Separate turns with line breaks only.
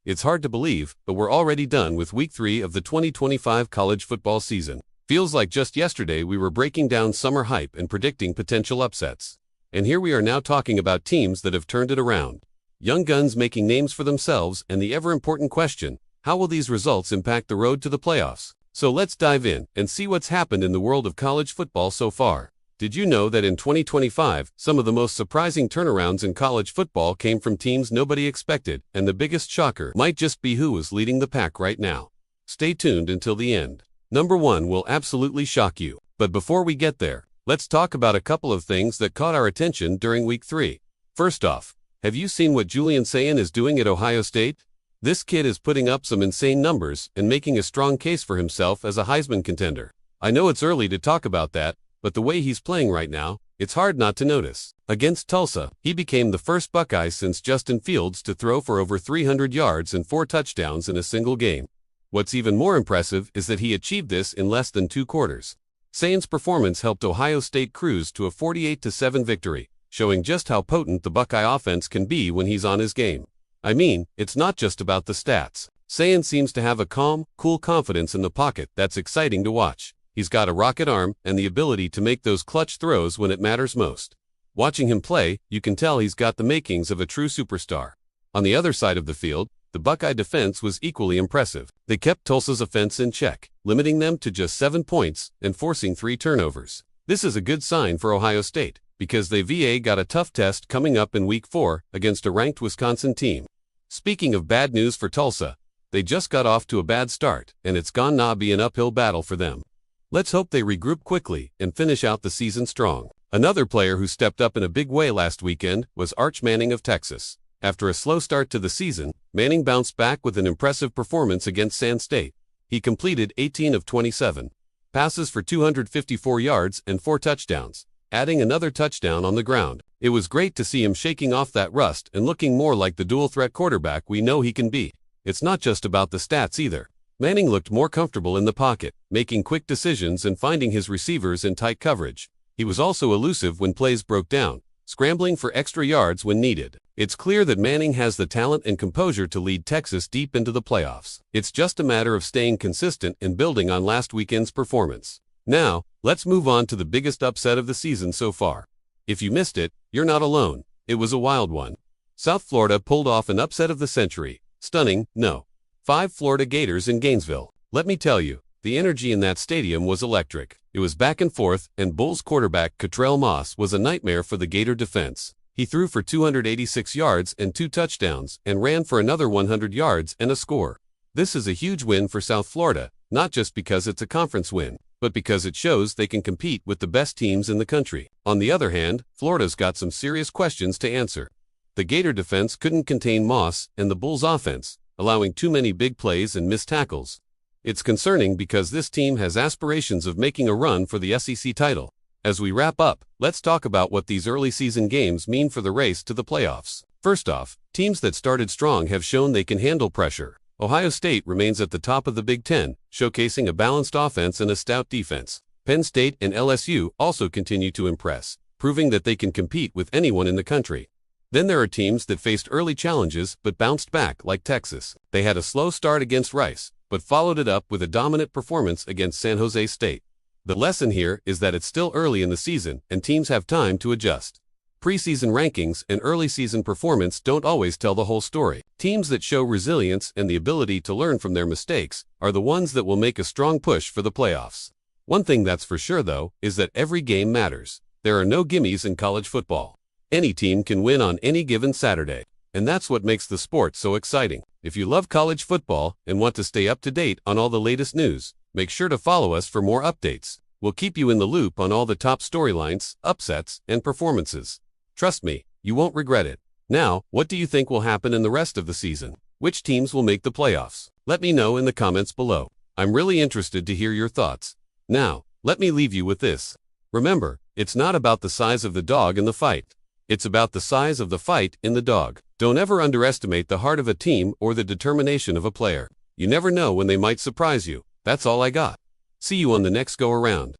It's hard to believe, but we're already done with Week 3 of the 2025 college football season. Feels like just yesterday we were breaking down summer hype and predicting potential upsets. And here we are now talking about teams that have turned it around. Young guns making names for themselves, and the ever-important question, how will these results impact the road to the playoffs? So let's dive in and see what's happened in the world of college football so far. Did you know that in 2025, some of the most surprising turnarounds in college football came from teams nobody expected, and the biggest shocker might just be who is leading the pack right now? Stay tuned until the end. Number 1 will absolutely shock you. But before we get there, let's talk about a couple of things that caught our attention during Week 3. First off, have you seen what Julian Sayin is doing at Ohio State? This kid is putting up some insane numbers and making a strong case for himself as a Heisman contender. I know it's early to talk about that, but the way he's playing right now, it's hard not to notice. Against Tulsa, he became the first Buckeye since Justin Fields to throw for over 300 yards and 4 touchdowns in a single game. What's even more impressive is that he achieved this in less than 2 quarters. Sayin's performance helped Ohio State cruise to a 48-7 victory, showing just how potent the Buckeye offense can be when he's on his game. I mean, it's not just about the stats. Sayin seems to have a calm, cool confidence in the pocket that's exciting to watch. He's got a rocket arm and the ability to make those clutch throws when it matters most. Watching him play, you can tell he's got the makings of a true superstar. On the other side of the field, the Buckeye defense was equally impressive. They kept Tulsa's offense in check, limiting them to just 7 points and forcing 3 turnovers. This is a good sign for Ohio State, because they got a tough test coming up in Week 4 against a ranked Wisconsin team. Speaking of bad news for Tulsa, they just got off to a bad start, and it's gonna be an uphill battle for them. Let's hope they regroup quickly and finish out the season strong. Another player who stepped up in a big way last weekend was Arch Manning of Texas. After a slow start to the season, Manning bounced back with an impressive performance against San State. He completed 18 of 27 passes for 254 yards and 4 touchdowns, adding another touchdown on the ground. It was great to see him shaking off that rust and looking more like the dual-threat quarterback we know he can be. It's not just about the stats either. Manning looked more comfortable in the pocket, making quick decisions and finding his receivers in tight coverage. He was also elusive when plays broke down, scrambling for extra yards when needed. It's clear that Manning has the talent and composure to lead Texas deep into the playoffs. It's just a matter of staying consistent and building on last weekend's performance. Now, let's move on to the biggest upset of the season so far. If you missed it, you're not alone. It was a wild one. South Florida pulled off an upset of the century. Stunning, no. 5 Florida Gators in Gainesville. Let me tell you, the energy in that stadium was electric. It was back and forth, and Bulls quarterback Cottrell Moss was a nightmare for the Gator defense. He threw for 286 yards and 2 touchdowns, and ran for another 100 yards and a score. This is a huge win for South Florida, not just because it's a conference win, but because it shows they can compete with the best teams in the country. On the other hand, Florida's got some serious questions to answer. The Gator defense couldn't contain Moss and the Bulls offense, allowing too many big plays and missed tackles. It's concerning because this team has aspirations of making a run for the SEC title. As we wrap up, let's talk about what these early season games mean for the race to the playoffs. First off, teams that started strong have shown they can handle pressure. Ohio State remains at the top of the Big Ten, showcasing a balanced offense and a stout defense. Penn State and LSU also continue to impress, proving that they can compete with anyone in the country. Then there are teams that faced early challenges but bounced back, like Texas. They had a slow start against Rice, but followed it up with a dominant performance against San Jose State. The lesson here is that it's still early in the season and teams have time to adjust. Preseason rankings and early season performance don't always tell the whole story. Teams that show resilience and the ability to learn from their mistakes are the ones that will make a strong push for the playoffs. One thing that's for sure, though, is that every game matters. There are no gimmies in college football. Any team can win on any given Saturday, and that's what makes the sport so exciting. If you love college football and want to stay up to date on all the latest news, make sure to follow us for more updates. We'll keep you in the loop on all the top storylines, upsets, and performances. Trust me, you won't regret it. Now, what do you think will happen in the rest of the season? Which teams will make the playoffs? Let me know in the comments below. I'm really interested to hear your thoughts. Now, let me leave you with this. Remember, it's not about the size of the dog in the fight. It's about the size of the fight in the dog. Don't ever underestimate the heart of a team or the determination of a player. You never know when they might surprise you. That's all I got. See you on the next go around.